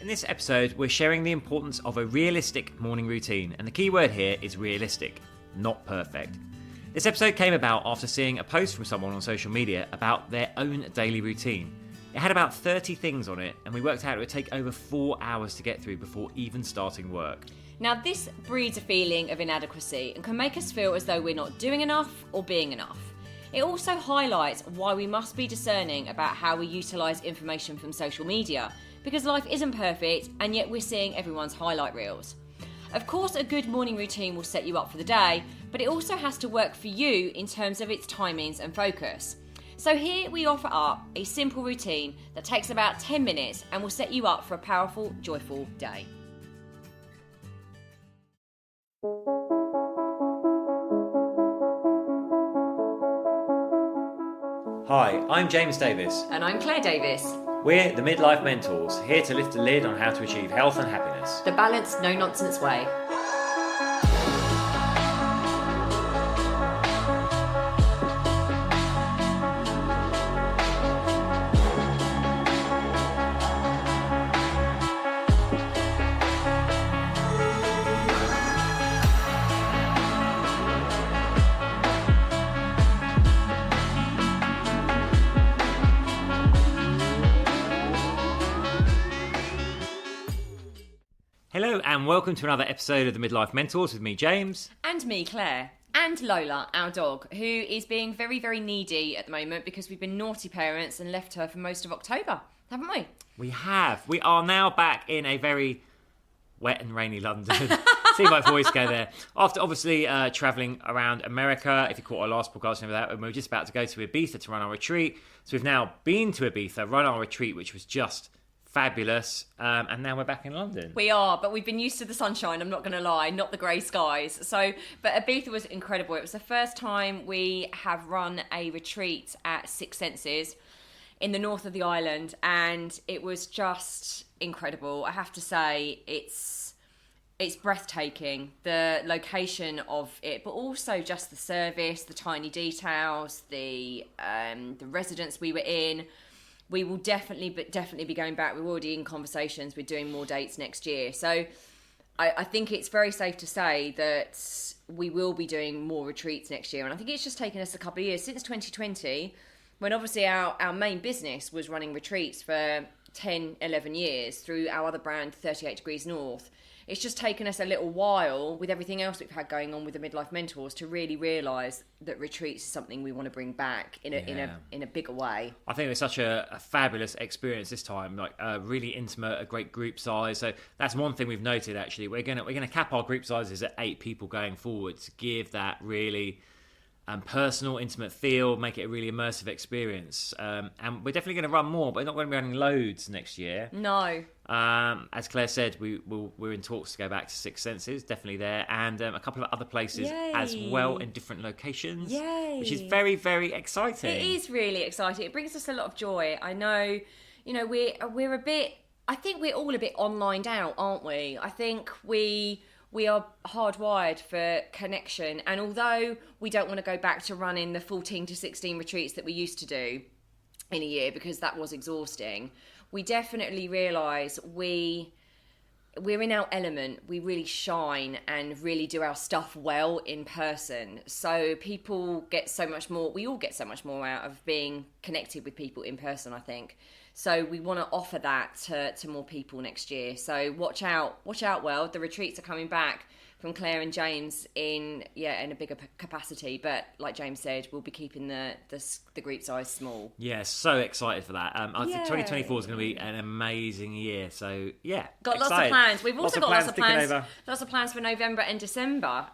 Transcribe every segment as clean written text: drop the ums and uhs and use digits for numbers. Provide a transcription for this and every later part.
In this episode, we're sharing the importance of a realistic morning routine, and the key word here is realistic, not perfect. This episode came about after seeing a post from someone on social media about their own daily routine. It had about 30 things on it, and we worked out it would take over 4 hours to get through before even starting work. Now, this breeds a feeling of inadequacy and can make us feel as though we're not doing enough or being enough. It also highlights why we must be discerning about how we utilise information from social media, because life isn't perfect and yet we're seeing everyone's highlight reels. Of course, a good morning routine will set you up for the day, but it also has to work for you in terms of its timings and focus. So here we offer up a simple routine that takes about 10 minutes and will set you up for a powerful, joyful day. Hi, I'm James Davis. And I'm Claire Davis. We're the Midlife Mentors, here to lift the lid on how to achieve health and happiness. The balanced, no-nonsense way. Hello and welcome to another episode of the Midlife Mentors with me, James. And me, Claire. And Lola, our dog, who is being very, very needy at the moment because we've been naughty parents and left her for most of October, haven't we? We have. We are now back in a very wet and rainy London. See my voice go there. After obviously travelling around America, if you caught our last podcast, remember that, and we were just about to go to Ibiza to run our retreat. So we've now been to Ibiza, run our retreat, which was just fabulous, and now we're back in London. We are, but we've been used to the sunshine, I'm not going to lie, not the grey skies. But Ibiza was incredible. It was the first time we have run a retreat at Six Senses in the north of the island, and it was just incredible. I have to say, it's breathtaking, the location of it, but also just the service, the tiny details, the residence we were in. We will definitely be going back. We're already in conversations. We're doing more dates next year. So I think it's very safe to say that we will be doing more retreats next year. And I think it's just taken us a couple of years, since 2020, when obviously our main business was running retreats for 10, 11 years through our other brand, 38 Degrees North. It's just taken us a little while with everything else we've had going on with the Midlife Mentors to really realise that retreats is something we want to bring back in a bigger way. I think it was such a fabulous experience this time, like really intimate, a great group size. So that's one thing we've noted. Actually, we're gonna cap our group sizes at 8 people going forward to give that really personal, intimate feel, make it a really immersive experience. And we're definitely going to run more, but we're not going to be running loads next year. No. As Claire said, we're in talks to go back to Six Senses, definitely there, and a couple of other places as well in different locations. Yay. Which is very, very exciting. It is really exciting. It brings us a lot of joy. I know, we're a bit, I think we're all a bit onlined out, aren't we? I think we are hardwired for connection, and although we don't want to go back to running the 14 to 16 retreats that we used to do in a year because that was exhausting, we definitely realise we're in our element. We really shine and really do our stuff well in person. So people get so much more, we all get so much more out of being connected with people in person, I think. So we want to offer that to more people next year. So watch out, world. The retreats are coming back from Claire and James in a bigger capacity. But like James said, we'll be keeping the group size small. Yeah, so excited for that. I think 2024 is going to be an amazing year. So yeah, got excited. Lots of plans. We've also got lots of plans for November and December,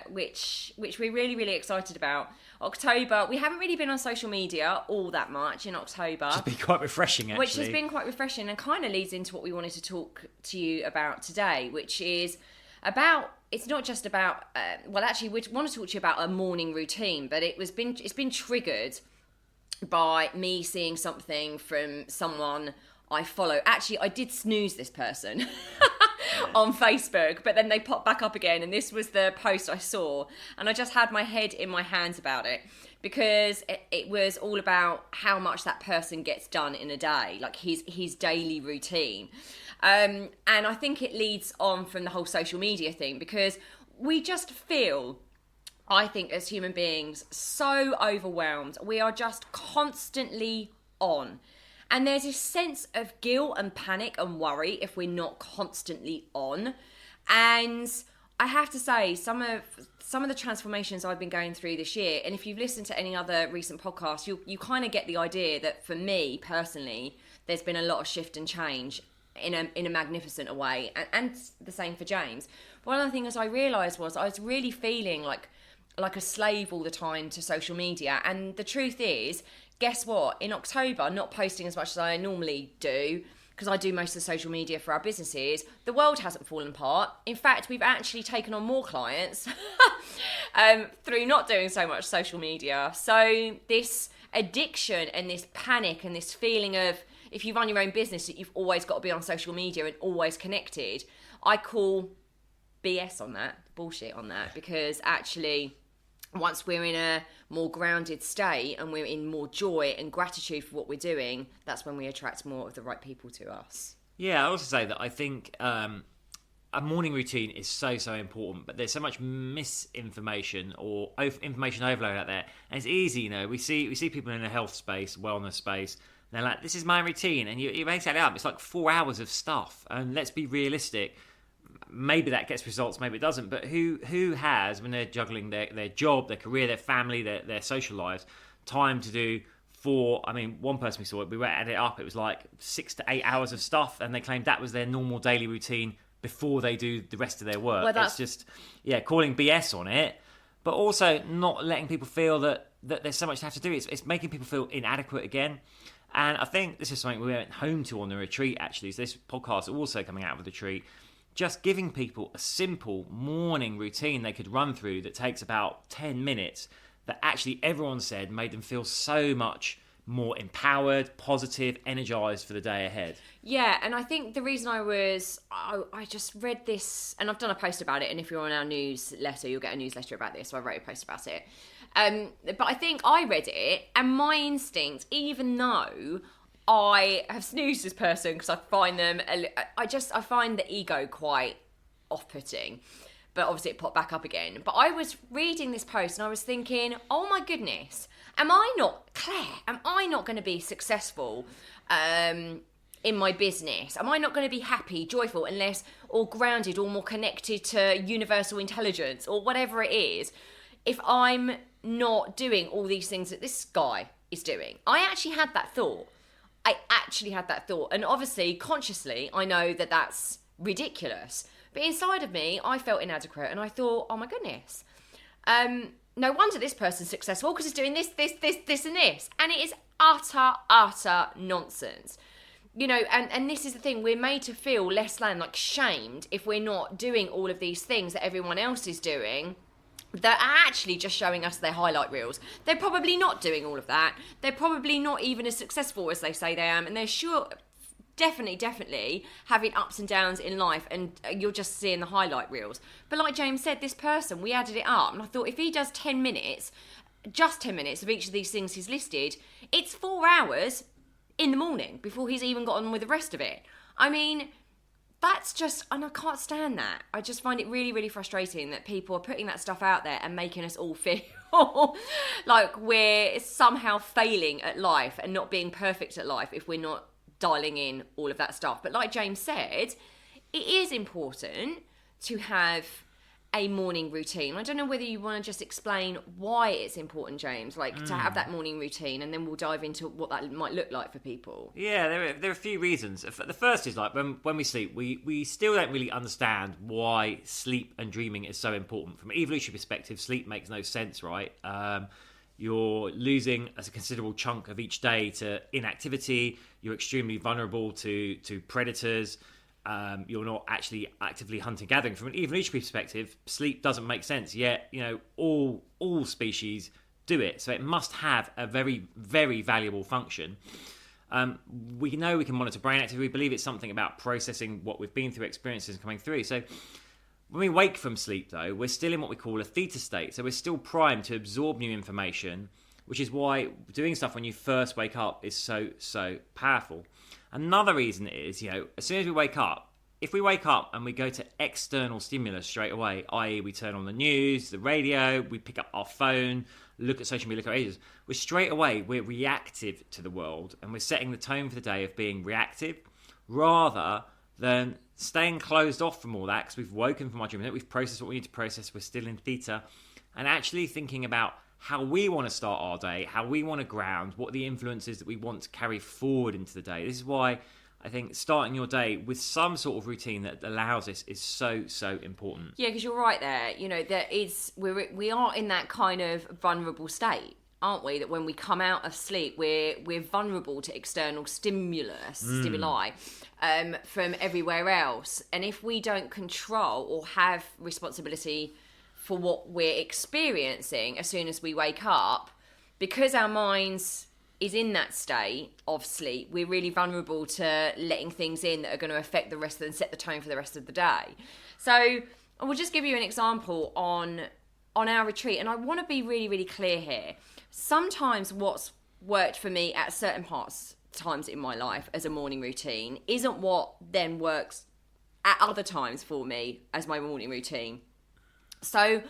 which we're really, really excited about. October, we haven't really been on social media all that much in October. Which has been quite refreshing, actually. Which has been quite refreshing and kind of leads into what we wanted to talk to you about today, which is about, it's not just about, actually we want to talk to you about a morning routine, but it's been triggered by me seeing something from someone I follow. Actually, I did snooze this person on Facebook, but then they popped back up again, and this was the post I saw, and I just had my head in my hands about it, because it was all about how much that person gets done in a day, like his daily routine. And I think it leads on from the whole social media thing, because we just feel, I think, as human beings, so overwhelmed. We are just constantly on. And there's this sense of guilt and panic and worry if we're not constantly on. And I have to say, some of the transformations I've been going through this year, and if you've listened to any other recent podcasts, you kind of get the idea that for me personally, there's been a lot of shift and change in a magnificent way, and the same for James. One of the things I realised was I was really feeling like a slave all the time to social media, and the truth is, guess what? In October, not posting as much as I normally do, because I do most of the social media for our businesses, the world hasn't fallen apart. In fact, we've actually taken on more clients through not doing so much social media. So this addiction and this panic and this feeling of, if you run your own business, that you've always got to be on social media and always connected, I call BS on that, bullshit on that, because actually, once we're in a more grounded state and we're in more joy and gratitude for what we're doing, that's when we attract more of the right people to us. Yeah, I also say that I think a morning routine is so important, but there's so much misinformation or information overload out there, and it's easy, we see people in a health space, wellness space, and they're like, this is my routine, and you make it up, it's like 4 hours of stuff, and let's be realistic. Maybe that gets results, maybe it doesn't, but who has, when they're juggling their job, their career, their family, their social lives, time to do one person we saw, we added it up, it was like 6 to 8 hours of stuff, and they claimed that was their normal daily routine before they do the rest of their work. Well, it's just, calling BS on it, but also not letting people feel that there's so much to have to do. It's making people feel inadequate again. And I think this is something we went home to on the retreat, actually. So this podcast also coming out of the retreat, just giving people a simple morning routine they could run through that takes about 10 minutes that actually everyone said made them feel so much more empowered, positive, energized for the day ahead. Yeah, and I think the reason I just read this, and I've done a post about it, and if you're on our newsletter, you'll get a newsletter about this, so I wrote a post about it. But I think I read it, and my instinct, even though I have snoozed this person because I find them, I find the ego quite off-putting. But obviously it popped back up again. But I was reading this post and I was thinking, oh my goodness, am I not going to be successful in my business? Am I not going to be happy, joyful, or grounded, or more connected to universal intelligence, or whatever it is, if I'm not doing all these things that this guy is doing? I actually had that thought. And obviously, consciously, I know that that's ridiculous. But inside of me, I felt inadequate. And I thought, oh my goodness, no wonder this person's successful, because it's doing this, and this. And it is utter nonsense. And this is the thing, we're made to feel less than, like, shamed if we're not doing all of these things that everyone else is doing. They're actually just showing us their highlight reels. They're probably not doing all of that. They're probably not even as successful as they say they are. And they're definitely having ups and downs in life. And you're just seeing the highlight reels. But like James said, this person, we added it up. And I thought, if he does 10 minutes, just 10 minutes of each of these things he's listed, it's 4 hours in the morning before he's even got on with the rest of it. I mean, that's just, and I can't stand that. I just find it really, really frustrating that people are putting that stuff out there and making us all feel like we're somehow failing at life and not being perfect at life if we're not dialing in all of that stuff. But like James said, it is important to have a morning routine. I don't know whether you want to just explain why it's important, James, to have that morning routine, and then we'll dive into what that might look like for people. Yeah, there are a few reasons. The first is, like, when we sleep, we still don't really understand why sleep and dreaming is so important. From an evolutionary perspective, sleep makes no sense, right? You're losing a considerable chunk of each day to inactivity. You're extremely vulnerable to predators. You're not actually actively hunting gathering. From an evolutionary perspective, sleep doesn't make sense, yet all species do it, so it must have a very, very valuable function. We know we can monitor brain activity. We believe it's something about processing what we've been through, experiences coming through. So when we wake from sleep, though, we're still in what we call a theta state, so we're still primed to absorb new information, which is why doing stuff when you first wake up is so powerful. Another reason is, as soon as we wake up, if we wake up and we go to external stimulus straight away, i.e. we turn on the news, the radio, we pick up our phone, look at social media, look at pages, we're reactive to the world, and we're setting the tone for the day of being reactive rather than staying closed off from all that, because we've woken from our dream, we've processed what we need to process, we're still in theta, and actually thinking about how we want to start our day, how we want to ground, what are the influences that we want to carry forward into the day. This is why I think starting your day with some sort of routine that allows this is so, so important. Yeah, because you're right there. We are in that kind of vulnerable state, aren't we? That when we come out of sleep, we're vulnerable to external stimuli from everywhere else. And if we don't control or have responsibility for what we're experiencing as soon as we wake up, because our minds is in that state of sleep, we're really vulnerable to letting things in that are going to affect the rest and set the tone for the rest of the day. So I will just give you an example on our retreat, and I want to be really, really clear here. Sometimes what's worked for me at certain times in my life as a morning routine isn't what then works at other times for me as my morning routine. So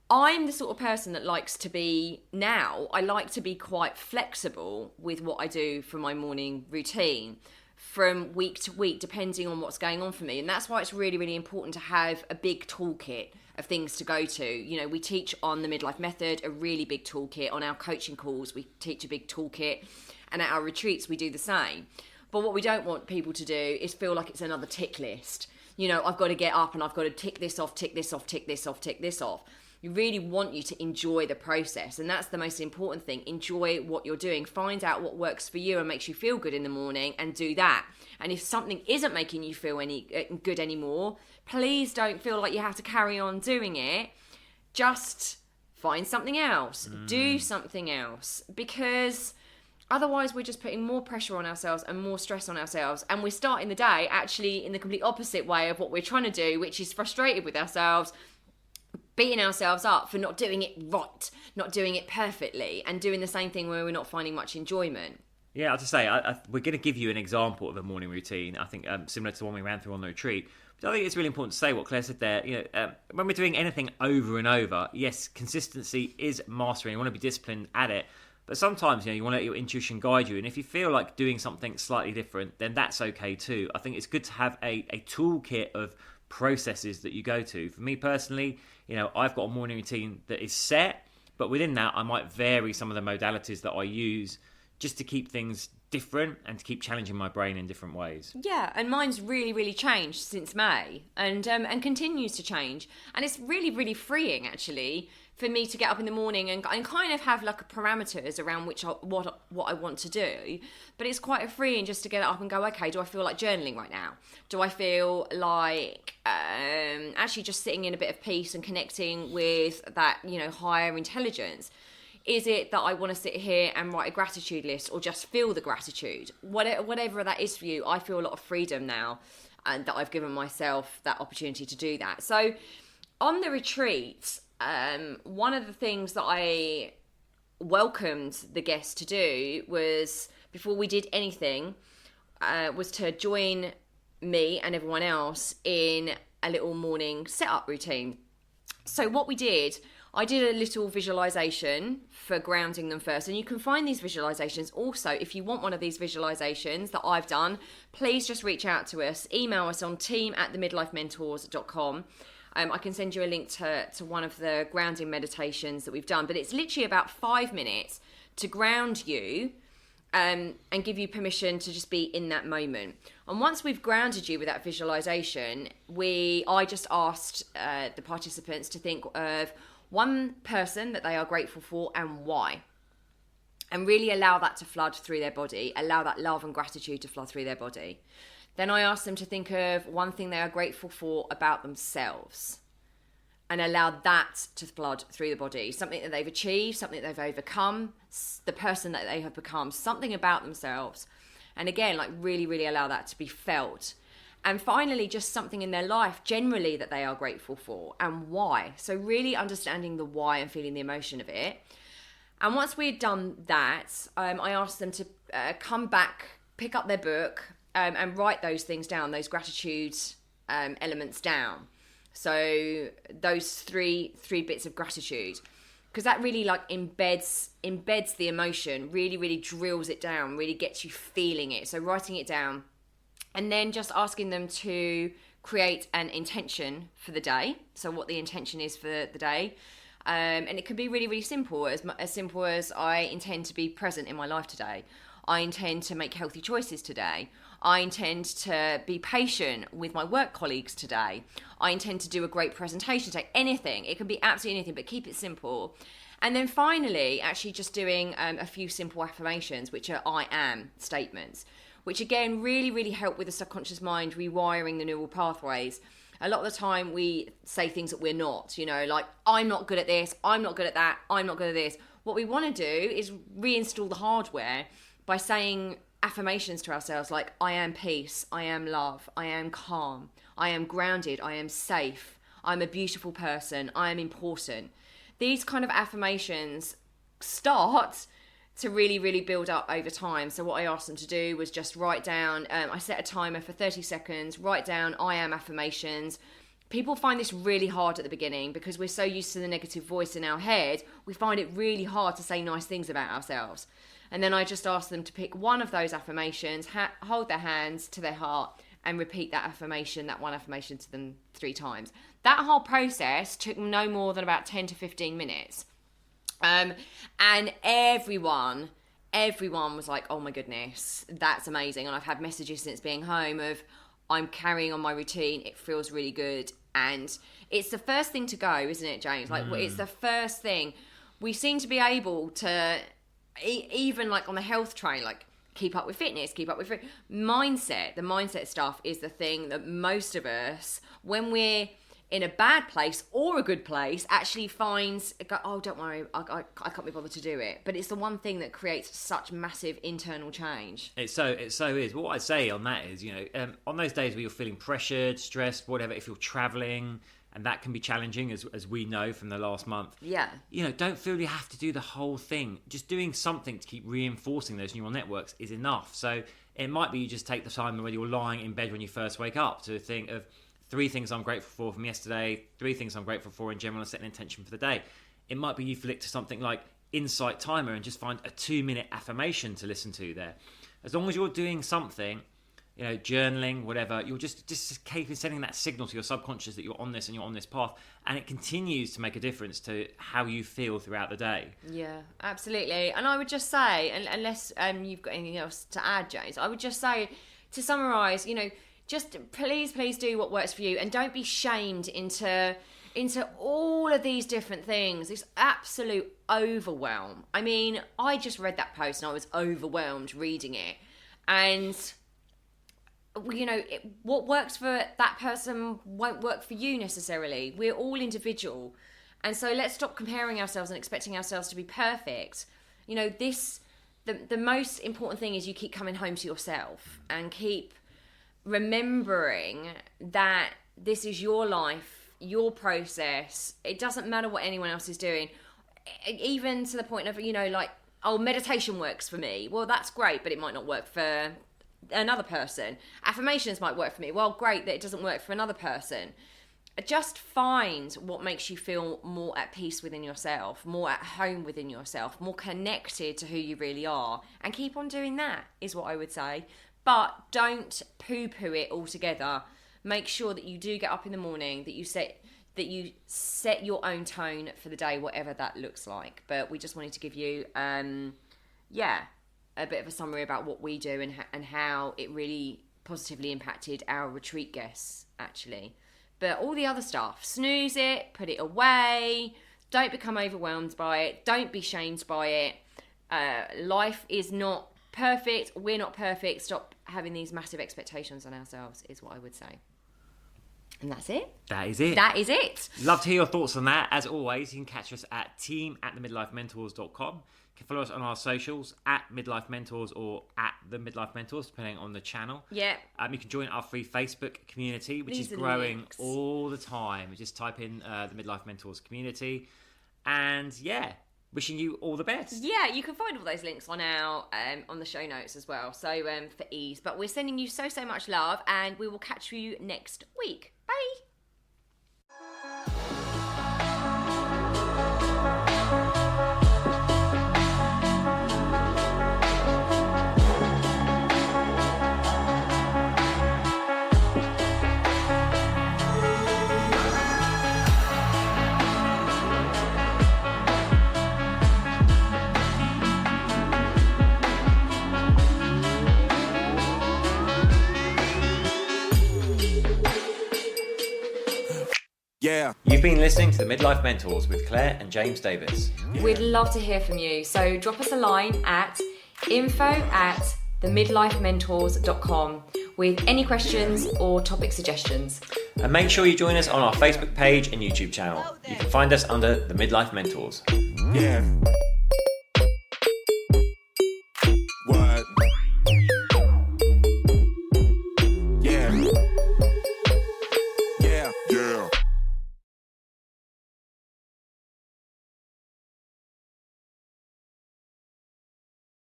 I'm the sort of person that I like to be quite flexible with what I do for my morning routine from week to week, depending on what's going on for me. And that's why it's really, really important to have a big toolkit of things to go to. We teach on the Midlife Method, a really big toolkit. On our coaching calls, we teach a big toolkit. And at our retreats, we do the same. But what we don't want people to do is feel like it's another tick list. I've got to get up and I've got to tick this off, tick this off, tick this off, tick this off. We really want you to enjoy the process, and that's the most important thing. Enjoy what you're doing. Find out what works for you and makes you feel good in the morning, and do that. And if something isn't making you feel any good anymore, please don't feel like you have to carry on doing it. Just find something else. Do something else, because otherwise we're just putting more pressure on ourselves and more stress on ourselves, and we're starting the day actually in the complete opposite way of what we're trying to do, which is frustrated with ourselves, beating ourselves up for not doing it right, not doing it perfectly, and doing the same thing where we're not finding much enjoyment. Yeah, I'll just say, we're going to give you an example of a morning routine, I think similar to the one we ran through on the retreat. But I think it's really important to say what Claire said there. When we're doing anything over and over, yes, consistency is mastering. You want to be disciplined at it. But sometimes, you want to let your intuition guide you. And if you feel like doing something slightly different, then that's okay too. I think it's good to have a toolkit of processes that you go to. For me personally, I've got a morning routine that is set, but within that I might vary some of the modalities that I use just to keep things different and to keep challenging my brain in different ways. Yeah, and mine's really, really changed since May, and continues to change. And it's really, really freeing actually for me to get up in the morning and kind of have like parameters around what I want to do. But it's quite freeing just to get up and go, okay, do I feel like journaling right now? Do I feel like actually just sitting in a bit of peace and connecting with that, higher intelligence? Is it that I want to sit here and write a gratitude list, or just feel the gratitude? Whatever that is for you, I feel a lot of freedom now, and that I've given myself that opportunity to do that. So on the retreat, one of the things that I welcomed the guests to do was, before we did anything, was to join me and everyone else in a little morning setup routine. So what we did, I did a little visualization for grounding them first. And you can find these visualizations also. If you want one of these visualizations that I've done, please just reach out to us. Email us on team@themidlifementors.com. I can send you a link to one of the grounding meditations that we've done. But it's literally about 5 minutes to ground you and give you permission to just be in that moment. And once we've grounded you with that visualization, I just asked the participants to think of one person that they are grateful for and why. And really allow that to flood through their body. Allow that love and gratitude to flood through their body. Then I asked them to think of one thing they are grateful for about themselves. And allow that to flood through the body. Something that they've achieved, something that they've overcome, the person that they have become, something about themselves. And again, really, really allow that to be felt. And finally, just something in their life generally that they are grateful for and why. So really understanding the why and feeling the emotion of it. And once we had done that, I asked them to come back pick up their book and write those things down, those gratitude elements down. So those three bits of gratitude, because that really like embeds the emotion, really drills it down, really gets you feeling it. So writing it down, and then just asking them to create an intention for the day. So what the intention is for the day. And it can be really simple, as simple as I intend to be present in my life today. I intend to make healthy choices today. I intend to be patient with my work colleagues today. I intend to do a great presentation today. Anything. It can be absolutely anything, but keep it simple. And then finally, actually just doing a few simple affirmations, which are I am statements, which again really help with the subconscious mind rewiring the neural pathways. A lot of the time we say things that we're not, like I'm not good at this, I'm not good at that, I'm not good at this. What we want to do is reinstall the hardware by saying affirmations to ourselves like I am peace, I am love, I am calm, I am grounded, I am safe, I'm a beautiful person, I am important. These kind of affirmations start to really build up over time. So what I asked them to do was just write down, I set a timer for 30 seconds, write down I am affirmations. People find this really hard at the beginning because we're so used to the negative voice in our head, we find it really hard to say nice things about ourselves. And then I just asked them to pick one of those affirmations, hold their hands to their heart and repeat that one affirmation to them 3 times. That whole process took no more than about 10 to 15 minutes. And everyone was like, oh my goodness, that's amazing. And I've had messages since being home of I'm carrying on my routine. It feels really good. And it's the first thing to go, isn't it, James? Like it's the first thing. We seem to be able to, even like on the health train, like keep up with fitness, mindset. The mindset stuff is the thing that most of us, when we're in a bad place or a good place, actually finds, oh, don't worry, I can't be bothered to do it. But it's the one thing that creates such massive internal change. It so is. What I'd say on that is, on those days where you're feeling pressured, stressed, whatever, if you're traveling, and that can be challenging, as we know from the last month. Yeah. Don't feel you have to do the whole thing. Just doing something to keep reinforcing those neural networks is enough. So it might be you just take the time when you're lying in bed when you first wake up to think of 3 things I'm grateful for from yesterday, 3 things I'm grateful for in general, and set an intention for the day. It might be you flick to something like Insight Timer and just find a 2-minute affirmation to listen to there. As long as you're doing something, journaling, whatever, you're just keep sending that signal to your subconscious that you're on this and you're on this path, and it continues to make a difference to how you feel throughout the day. Yeah, absolutely. And I would just say, unless you've got anything else to add, James, I would just say, to summarise, just please do what works for you, and don't be shamed into all of these different things. This absolute overwhelm. I mean, I just read that post and I was overwhelmed reading it. And what works for that person won't work for you necessarily. We're all individual. And so let's stop comparing ourselves and expecting ourselves to be perfect. The most important thing is you keep coming home to yourself and keep remembering that this is your life, your process. It doesn't matter what anyone else is doing, even to the point of meditation works for me. Well, that's great, but it might not work for another person. Affirmations might work for me. Well, great that it doesn't work for another person. Just find what makes you feel more at peace within yourself, more at home within yourself, more connected to who you really are, and keep on doing that, is what I would say. But don't poo-poo it altogether. Make sure that you do get up in the morning, that you set your own tone for the day, whatever that looks like. But we just wanted to give you, a bit of a summary about what we do and how it really positively impacted our retreat guests, actually. But all the other stuff, snooze it, put it away. Don't become overwhelmed by it. Don't be shamed by it. Life is not perfect. We're not perfect. Stop having these massive expectations on ourselves, is what I would say. And that's it. That is it. That is it. Love to hear your thoughts on that. As always, you can catch us at team@themidlifementors.com. You can follow us on our socials @midlifementors or @themidlifementors, depending on the channel. Yeah. You can join our free Facebook community, which is growing all the time. Just type in the Midlife Mentors community. And wishing you all the best. Yeah, you can find all those links on our on the show notes as well. So for ease, but we're sending you so much love, and we will catch you next week. Bye. Yeah. You've been listening to the Midlife Mentors with Claire and James Davis. We'd love to hear from you. So drop us a line at info@themidlifementors.com with any questions or topic suggestions. And make sure you join us on our Facebook page and YouTube channel. You can find us under the Midlife Mentors. Yeah. What? Yeah. Yeah. Yeah.